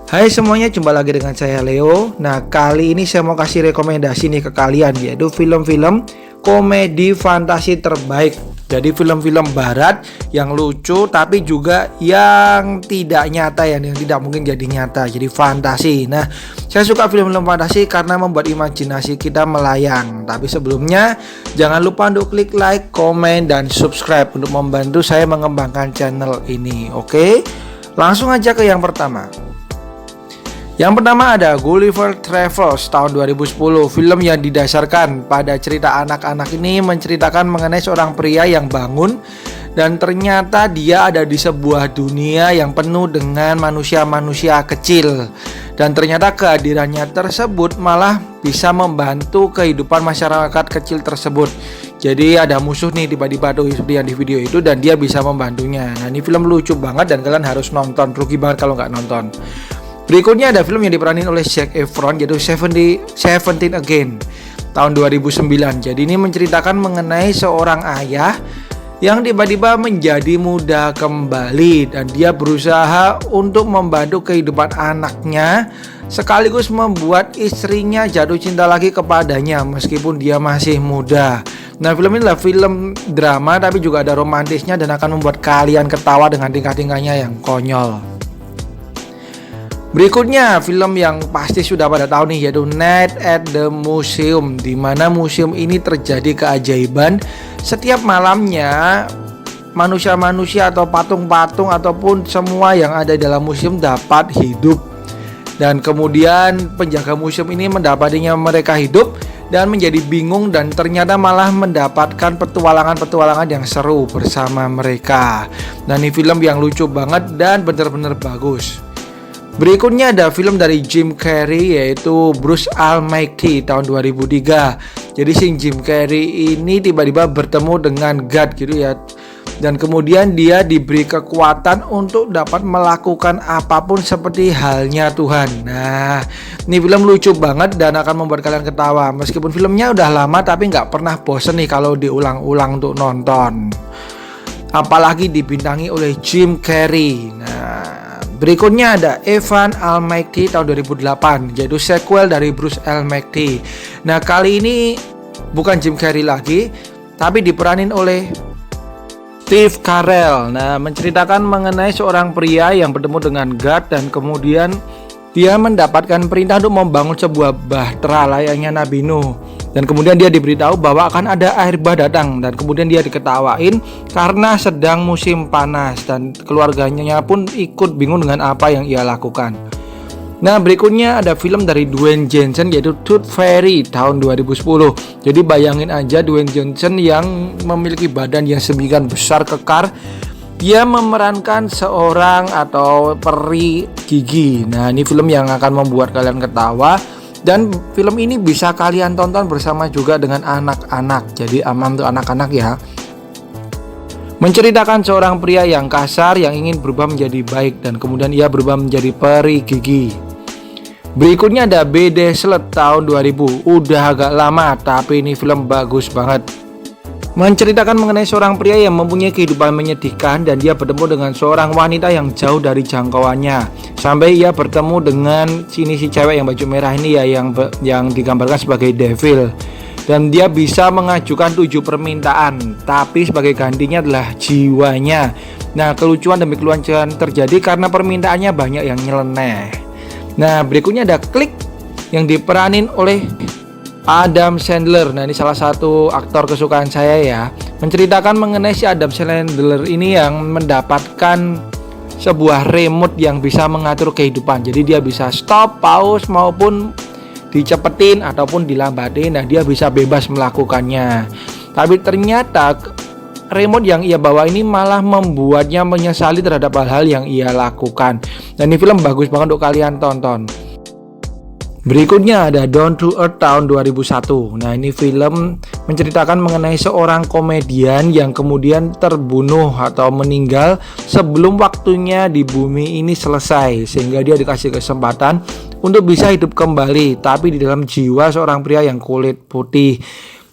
Hai semuanya, jumpa lagi dengan saya Leo. Nah, kali ini saya mau kasih rekomendasi nih ke kalian, yaitu film-film komedi fantasi terbaik. Jadi film-film barat yang lucu tapi juga yang tidak nyata ya, yang tidak mungkin jadi nyata, jadi fantasi. Nah, saya suka film-film fantasi karena membuat imajinasi kita melayang. Tapi sebelumnya jangan lupa untuk klik like, komen, dan subscribe untuk membantu saya mengembangkan channel ini. Oke, langsung aja ke yang pertama. Yang pertama ada Gulliver Travels tahun 2010. Film yang didasarkan pada cerita anak-anak ini menceritakan mengenai seorang pria yang bangun dan ternyata dia ada di sebuah dunia yang penuh dengan manusia-manusia kecil. Dan ternyata kehadirannya tersebut malah bisa membantu kehidupan masyarakat kecil tersebut. Jadi ada musuh nih tiba-tiba tuh seperti yang di video itu, dan dia bisa membantunya. Nah, ini film lucu banget dan kalian harus nonton. Rugi banget kalau nggak nonton. Berikutnya ada film yang diperanin oleh Zac Efron, yaitu Seventeen Again tahun 2009. Jadi ini menceritakan mengenai seorang ayah yang tiba-tiba menjadi muda kembali dan dia berusaha untuk membantu kehidupan anaknya sekaligus membuat istrinya jatuh cinta lagi kepadanya meskipun dia masih muda. Nah, film ini adalah film drama tapi juga ada romantisnya dan akan membuat kalian ketawa dengan tingkah-tingkahnya yang konyol. Berikutnya film yang pasti sudah pada tahu nih, yaitu Night at the Museum, di mana museum ini terjadi keajaiban. Setiap malamnya manusia-manusia atau patung-patung ataupun semua yang ada dalam museum dapat hidup. Dan kemudian penjaga museum ini mendapatinya mereka hidup dan menjadi bingung dan ternyata malah mendapatkan petualangan-petualangan yang seru bersama mereka. Nah, ini film yang lucu banget dan benar-benar bagus. Berikutnya ada film dari Jim Carrey, yaitu Bruce Almighty tahun 2003. Jadi si Jim Carrey ini tiba-tiba bertemu dengan God gitu ya. Dan kemudian dia diberi kekuatan untuk dapat melakukan apapun seperti halnya Tuhan. Nah, ini film lucu banget dan akan membuat kalian ketawa. Meskipun filmnya udah lama tapi nggak pernah bosen nih kalau diulang-ulang untuk nonton. Apalagi dibintangi oleh Jim Carrey. Nah, berikutnya ada Evan Almighty tahun 2008, yaitu sequel dari Bruce Almighty. Nah, kali ini bukan Jim Carrey lagi, tapi diperanin oleh Steve Carell. Nah, menceritakan mengenai seorang pria yang bertemu dengan God dan kemudian dia mendapatkan perintah untuk membangun sebuah bahtera layaknya Nabi Nuh. Dan kemudian dia diberitahu bahwa akan ada air bah datang dan kemudian dia diketawain karena sedang musim panas dan keluarganya pun ikut bingung dengan apa yang ia lakukan. Nah, berikutnya ada film dari Dwayne Johnson, yaitu Tooth Fairy tahun 2010. Jadi bayangin aja Dwayne Johnson yang memiliki badan yang sedemikian besar kekar, dia memerankan seorang atau peri gigi. Nah, ini film yang akan membuat kalian ketawa. Dan film ini bisa kalian tonton bersama juga dengan anak-anak. Jadi aman untuk anak-anak ya. Menceritakan seorang pria yang kasar yang ingin berubah menjadi baik dan kemudian ia berubah menjadi peri gigi. Berikutnya ada Be Desolate tahun 2000. Udah agak lama tapi ini film bagus banget. Menceritakan mengenai seorang pria yang mempunyai kehidupan menyedihkan dan dia bertemu dengan seorang wanita yang jauh dari jangkauannya. Sampai ia bertemu dengan si cewek yang baju merah ini ya, yang digambarkan sebagai devil. Dan dia bisa mengajukan 7 permintaan, tapi sebagai gantinya adalah jiwanya. Nah, kelucuan demi kelucuan terjadi karena permintaannya banyak yang nyeleneh. Nah, berikutnya ada Click yang diperanin oleh Adam Sandler. Nah, ini salah satu aktor kesukaan saya ya. Menceritakan mengenai si Adam Sandler ini yang mendapatkan sebuah remote yang bisa mengatur kehidupan. Jadi dia bisa stop, pause maupun dicepetin ataupun dilambatin. Nah, dia bisa bebas melakukannya. Tapi ternyata remote yang ia bawa ini malah membuatnya menyesali terhadap hal-hal yang ia lakukan. Dan ini film bagus banget untuk kalian tonton. Berikutnya ada Down to Earth tahun 2001. Nah, ini film menceritakan mengenai seorang komedian yang kemudian terbunuh atau meninggal sebelum waktunya di bumi ini selesai, sehingga dia dikasih kesempatan untuk bisa hidup kembali, tapi di dalam jiwa seorang pria yang kulit putih.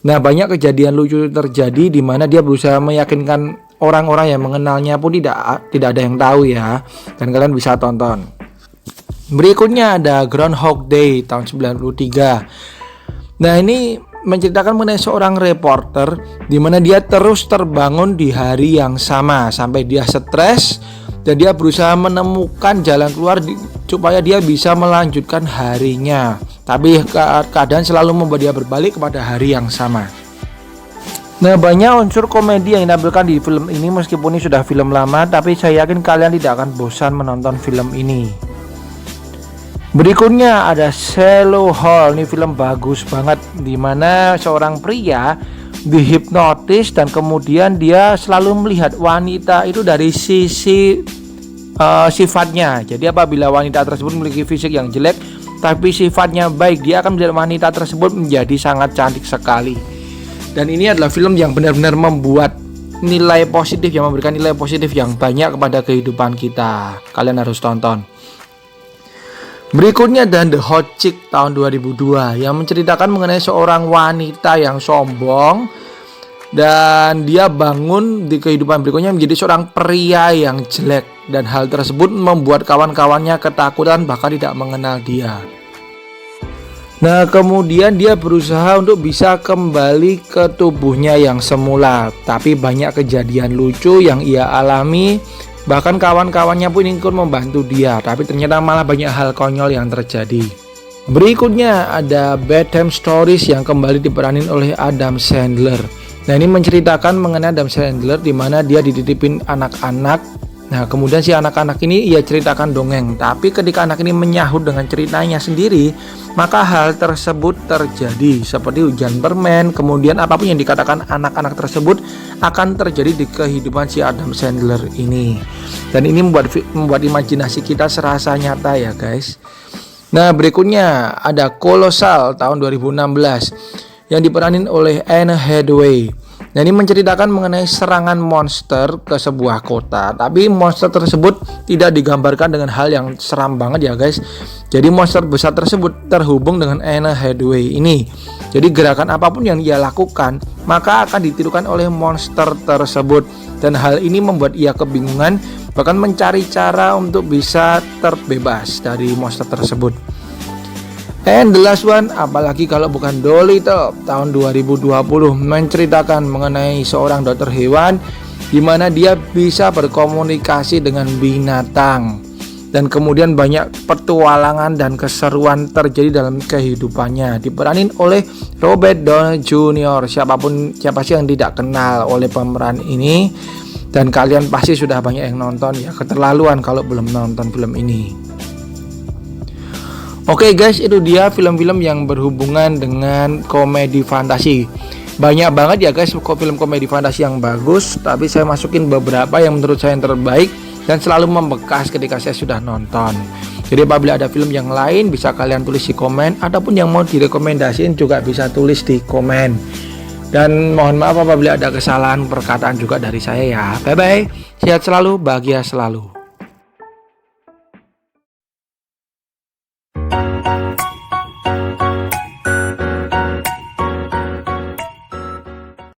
Nah, banyak kejadian lucu terjadi di mana dia berusaha meyakinkan orang-orang yang mengenalnya pun tidak ada yang tahu ya. Dan kalian bisa tonton. Berikutnya ada Groundhog Day tahun 93. Nah, ini menceritakan mengenai seorang reporter di mana dia terus terbangun di hari yang sama sampai dia stres dan dia berusaha menemukan jalan keluar supaya dia bisa melanjutkan harinya. Tapi keadaan selalu membuat dia berbalik kepada hari yang sama. Nah, banyak unsur komedi yang ditampilkan di film ini meskipun ini sudah film lama, tapi saya yakin kalian tidak akan bosan menonton film ini. Berikutnya ada Shallow Hal. Ini film bagus banget di mana seorang pria dihipnotis dan kemudian dia selalu melihat wanita itu dari sisi sifatnya. Jadi apabila wanita tersebut memiliki fisik yang jelek tapi sifatnya baik, dia akan melihat wanita tersebut menjadi sangat cantik sekali. Dan ini adalah film yang benar-benar membuat nilai positif, yang memberikan nilai positif yang banyak kepada kehidupan kita. Kalian harus tonton. Berikutnya ada The Hot Chick tahun 2002 yang menceritakan mengenai seorang wanita yang sombong dan dia bangun di kehidupan berikutnya menjadi seorang pria yang jelek, dan hal tersebut membuat kawan-kawannya ketakutan bahkan tidak mengenal dia. Nah, kemudian dia berusaha untuk bisa kembali ke tubuhnya yang semula, tapi banyak kejadian lucu yang ia alami. Bahkan kawan-kawannya pun ikut membantu dia, tapi ternyata malah banyak hal konyol yang terjadi. Berikutnya ada Bedtime Stories yang kembali diperanin oleh Adam Sandler. Nah, ini menceritakan mengenai Adam Sandler di mana dia dititipin anak-anak. Nah, kemudian si anak-anak ini ia ceritakan dongeng, tapi ketika anak ini menyahut dengan ceritanya sendiri, maka hal tersebut terjadi seperti hujan permen. Kemudian apapun yang dikatakan anak-anak tersebut akan terjadi di kehidupan si Adam Sandler ini. Dan ini membuat imajinasi kita serasa nyata ya guys. Nah, berikutnya ada Colossal tahun 2016 yang diperanin oleh Anne Hathaway. Nah, ini menceritakan mengenai serangan monster ke sebuah kota, tapi monster tersebut tidak digambarkan dengan hal yang seram banget ya guys. Jadi monster besar tersebut terhubung dengan Anne Hathaway ini. Jadi gerakan apapun yang ia lakukan maka akan ditirukan oleh monster tersebut, dan hal ini membuat ia kebingungan bahkan mencari cara untuk bisa terbebas dari monster tersebut. And the last one, apalagi kalau bukan Dolittle tahun 2020, menceritakan mengenai seorang dokter hewan di mana dia bisa berkomunikasi dengan binatang, dan kemudian banyak petualangan dan keseruan terjadi dalam kehidupannya. Diperanin oleh Robert Downey Jr. Siapa sih yang tidak kenal oleh pemeran ini, dan kalian pasti sudah banyak yang nonton ya, keterlaluan kalau belum nonton film ini. Oke guys, itu dia film-film yang berhubungan dengan komedi fantasi. Banyak banget ya guys film komedi fantasi yang bagus, tapi saya masukin beberapa yang menurut saya yang terbaik dan selalu membekas ketika saya sudah nonton. Jadi apabila ada film yang lain bisa kalian tulis di komen, ataupun yang mau direkomendasiin juga bisa tulis di komen. Dan mohon maaf apabila ada kesalahan perkataan juga dari saya ya. Bye bye, sehat selalu, bahagia selalu.